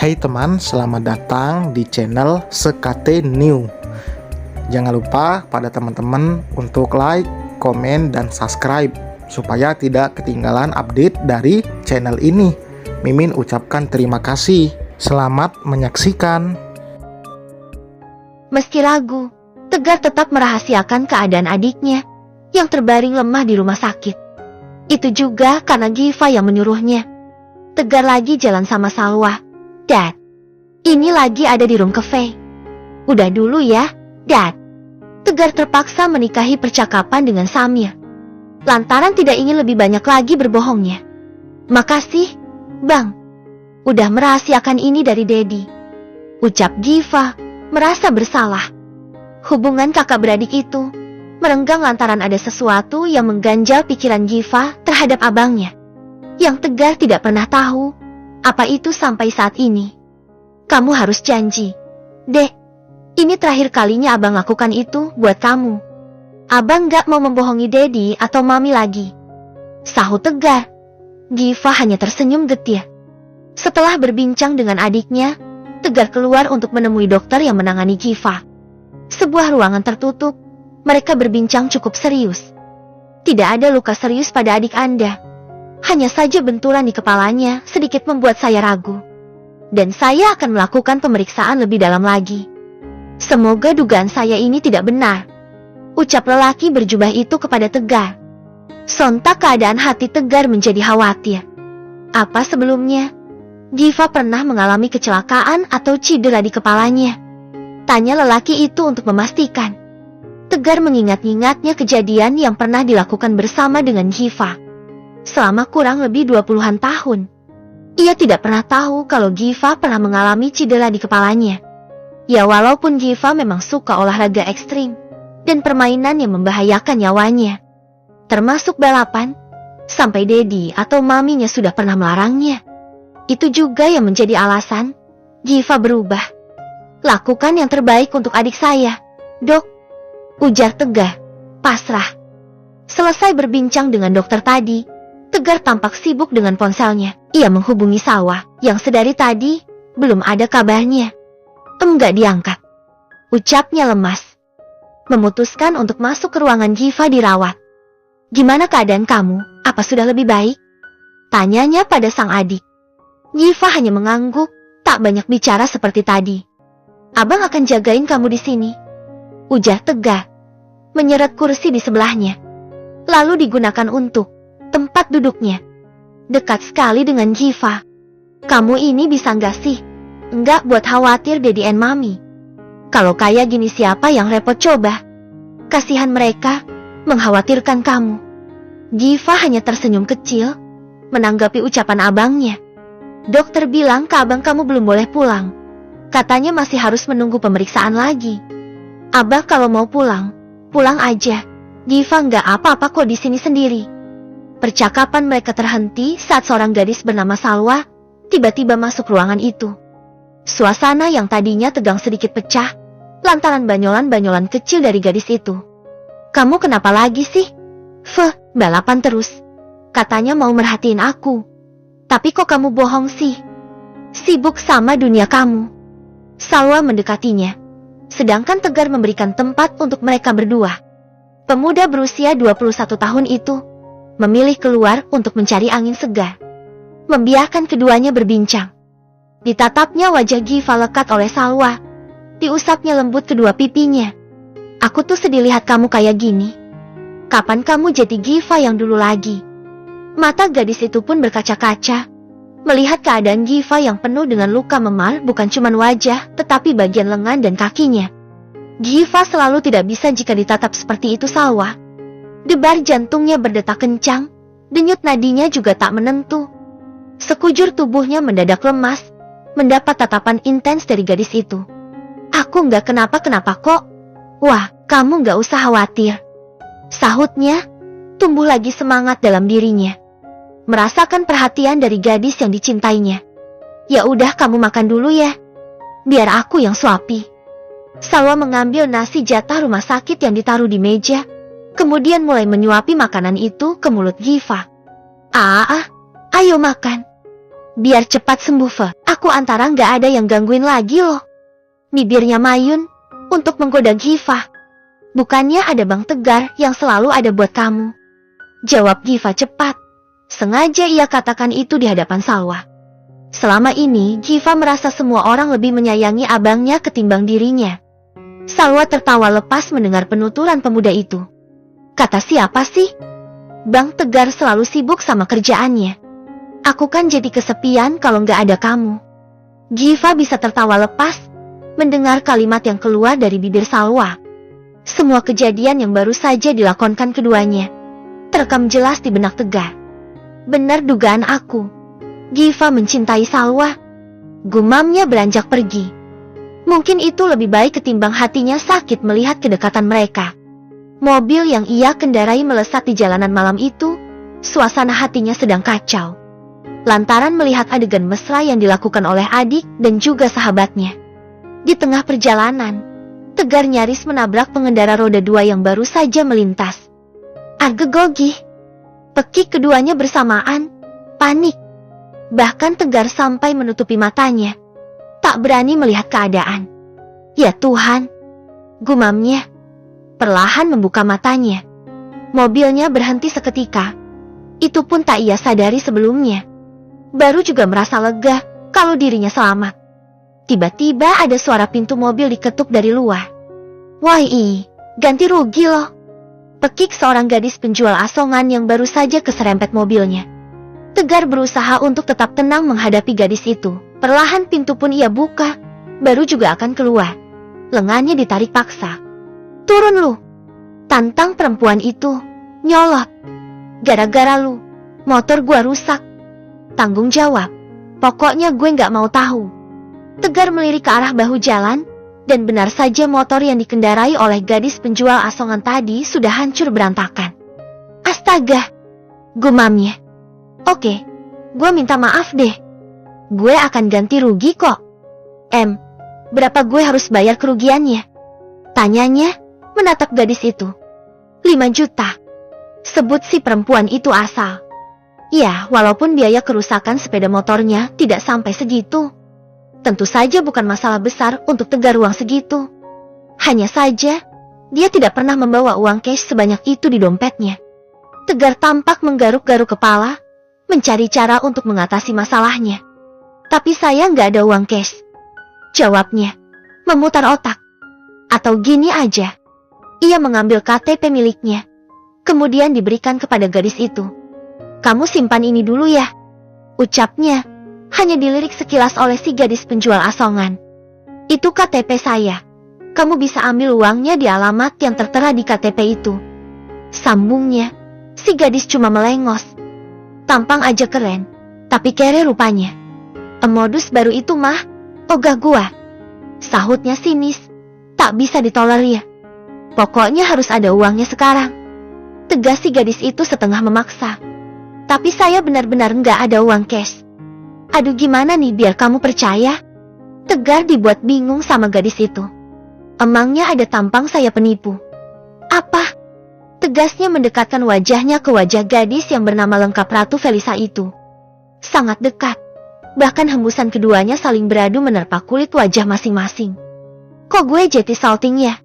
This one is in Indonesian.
Hai teman, selamat datang di channel Sekate New. Jangan lupa pada teman-teman untuk like, komen, dan subscribe supaya tidak ketinggalan update dari channel ini. Mimin ucapkan terima kasih. Selamat menyaksikan. Meski ragu, Tegar tetap merahasiakan keadaan adiknya yang terbaring lemah di rumah sakit. Itu juga karena Giva yang menyuruhnya. Tegar lagi jalan sama Salwa. Dad, ini lagi ada di room cafe. Udah dulu ya, Dad. Tegar terpaksa menikahi percakapan dengan Samir lantaran tidak ingin lebih banyak lagi berbohongnya. Makasih, Bang. Udah merahasiakan ini dari Dedi. Ucap Giva, merasa bersalah. Hubungan kakak beradik itu merenggang lantaran ada sesuatu yang mengganjal pikiran Giva terhadap abangnya. Yang Tegar tidak pernah tahu apa itu sampai saat ini. Kamu harus janji. Dek, ini terakhir kalinya abang lakukan itu buat kamu. Abang gak mau membohongi Dedi atau Mami lagi. Sahut Tegar. Giva hanya tersenyum getir. Setelah berbincang dengan adiknya, Tegar keluar untuk menemui dokter yang menangani Giva. Sebuah ruangan tertutup, mereka berbincang cukup serius. Tidak ada luka serius pada adik Anda. Hanya saja benturan di kepalanya sedikit membuat saya ragu. Dan saya akan melakukan pemeriksaan lebih dalam lagi. Semoga dugaan saya ini tidak benar. Ucap lelaki berjubah itu kepada Tegar. Sontak keadaan hati Tegar menjadi khawatir. Apa sebelumnya Giva pernah mengalami kecelakaan atau cedera di kepalanya? Tanya lelaki itu untuk memastikan. Tegar mengingat-ingatnya kejadian yang pernah dilakukan bersama dengan Giva selama kurang lebih 20-an tahun. Ia tidak pernah tahu kalau Giva pernah mengalami cedera di kepalanya. Ya walaupun Giva memang suka olahraga ekstrim dan permainan yang membahayakan nyawanya, termasuk balapan, sampai Dedi atau Maminya sudah pernah melarangnya. Itu juga yang menjadi alasan Giva berubah. Lakukan yang terbaik untuk adik saya, Dok. Ujar Tegar, pasrah. Selesai berbincang dengan dokter tadi, Tegar tampak sibuk dengan ponselnya. Ia menghubungi Salwa, yang sedari tadi belum ada kabarnya. Enggak diangkat. Ucapnya lemas. Memutuskan untuk masuk ke ruangan Giva dirawat. Gimana keadaan kamu? Apa sudah lebih baik? Tanyanya pada sang adik. Giva hanya mengangguk, tak banyak bicara seperti tadi. Abang akan jagain kamu di sini. Ujar Tegar, menyeret kursi di sebelahnya. Lalu digunakan untuk tempat duduknya. Dekat sekali dengan Giva. Kamu ini bisa nggak sih? Nggak buat khawatir Dedi and Mami. Kalau kayak gini siapa yang repot coba? Kasihan mereka, mengkhawatirkan kamu. Giva hanya tersenyum kecil, menanggapi ucapan abangnya. Dokter bilang ke abang kamu belum boleh pulang. Katanya masih harus menunggu pemeriksaan lagi. Abah kalau mau pulang, pulang aja. Giva nggak apa-apa kok di sini sendiri. Percakapan mereka terhenti saat seorang gadis bernama Salwa tiba-tiba masuk ruangan itu. Suasana yang tadinya tegang sedikit pecah lantaran banyolan-banyolan kecil dari gadis itu. Kamu kenapa lagi sih? Balapan terus. Katanya mau merhatiin aku. Tapi kok kamu bohong sih? Sibuk sama dunia kamu. Salwa mendekatinya. Sedangkan Tegar memberikan tempat untuk mereka berdua. Pemuda berusia 21 tahun itu memilih keluar untuk mencari angin segar. Membiarkan keduanya berbincang. Ditatapnya wajah Giva lekat oleh Salwa. Diusapnya lembut kedua pipinya. Aku tuh sedih lihat kamu kayak gini. Kapan kamu jadi Giva yang dulu lagi? Mata gadis itu pun berkaca-kaca. Melihat keadaan Giva yang penuh dengan luka memar bukan cuma wajah, tetapi bagian lengan dan kakinya. Giva selalu tidak bisa jika ditatap seperti itu Salwa. Debar jantungnya berdetak kencang, denyut nadinya juga tak menentu. Sekujur tubuhnya mendadak lemas, mendapat tatapan intens dari gadis itu. Aku nggak kenapa-kenapa kok. Wah, kamu nggak usah khawatir. Sahutnya, tumbuh lagi semangat dalam dirinya. Merasakan perhatian dari gadis yang dicintainya. Ya udah kamu makan dulu ya. Biar aku yang suapi. Salwa mengambil nasi jatah rumah sakit yang ditaruh di meja. Kemudian mulai menyuapi makanan itu ke mulut Giva. Ayo makan. Biar cepat sembuh, Fe. Aku antara nggak ada yang gangguin lagi loh. Bibirnya Mayun untuk menggoda Giva. Bukannya ada Bang Tegar yang selalu ada buat kamu. Jawab Giva cepat. Sengaja ia katakan itu di hadapan Salwa. Selama ini, Giva merasa semua orang lebih menyayangi abangnya ketimbang dirinya. Salwa tertawa lepas mendengar penuturan pemuda itu. Kata siapa sih? Bang Tegar selalu sibuk sama kerjaannya. Aku kan jadi kesepian kalau nggak ada kamu. Giva bisa tertawa lepas mendengar kalimat yang keluar dari bibir Salwa. Semua kejadian yang baru saja dilakonkan keduanya terekam jelas di benak Tegar. Benar dugaan aku. Giva mencintai Salwa. Gumamnya beranjak pergi. Mungkin itu lebih baik ketimbang hatinya sakit melihat kedekatan mereka. Mobil yang ia kendarai melesat di jalanan malam itu. Suasana hatinya sedang kacau lantaran melihat adegan mesra yang dilakukan oleh adik dan juga sahabatnya. Di tengah perjalanan, Tegar nyaris menabrak pengendara roda 2 yang baru saja melintas. Argegogi. Pekik keduanya bersamaan, panik. Bahkan Tegar sampai menutupi matanya, tak berani melihat keadaan. Ya Tuhan, gumamnya. Perlahan membuka matanya. Mobilnya berhenti seketika. Itu pun tak ia sadari sebelumnya. Baru juga merasa lega kalau dirinya selamat. Tiba-tiba ada suara pintu mobil diketuk dari luar. Wah, ganti rugi loh. Pekik seorang gadis penjual asongan yang baru saja keserempet mobilnya. Tegar berusaha untuk tetap tenang menghadapi gadis itu. Perlahan pintu pun ia buka, baru juga akan keluar. Lengannya ditarik paksa. Turun lu. Tantang perempuan itu. Nyolot. Gara-gara lu, motor gua rusak. Tanggung jawab. Pokoknya gue nggak mau tahu. Tegar melirik ke arah bahu jalan, dan benar saja motor yang dikendarai oleh gadis penjual asongan tadi sudah hancur berantakan. Astaga, gumamnya. Oke, gue minta maaf deh. Gue akan ganti rugi kok. Berapa gue harus bayar kerugiannya? Tanyanya, menatap gadis itu. 5 juta. Sebut si perempuan itu asal. Ya, walaupun biaya kerusakan sepeda motornya tidak sampai segitu. Tentu saja bukan masalah besar untuk Tegar uang segitu. Hanya saja, dia tidak pernah membawa uang cash sebanyak itu di dompetnya. Tegar tampak menggaruk-garuk kepala, mencari cara untuk mengatasi masalahnya. Tapi saya nggak ada uang cash. Jawabnya, memutar otak. Atau gini aja. Ia mengambil KTP miliknya, kemudian diberikan kepada gadis itu. Kamu simpan ini dulu ya. Ucapnya, hanya dilirik sekilas oleh si gadis penjual asongan. Itu KTP saya. Kamu bisa ambil uangnya di alamat yang tertera di KTP itu. Sambungnya, si gadis cuma melengos. Tampang aja keren, tapi kere rupanya. Modus baru itu mah, ogah gua. Sahutnya sinis, tak bisa ditolerir. Pokoknya harus ada uangnya sekarang. Tegas si gadis itu setengah memaksa. Tapi saya benar-benar nggak ada uang cash. Aduh gimana nih biar kamu percaya? Tegar dibuat bingung sama gadis itu. Emangnya ada tampang saya penipu? Apa? Tegasnya mendekatkan wajahnya ke wajah gadis yang bernama lengkap Ratu Felisa itu. Sangat dekat. Bahkan hembusan keduanya saling beradu menerpa kulit wajah masing-masing. Kok gue jadi salting ya?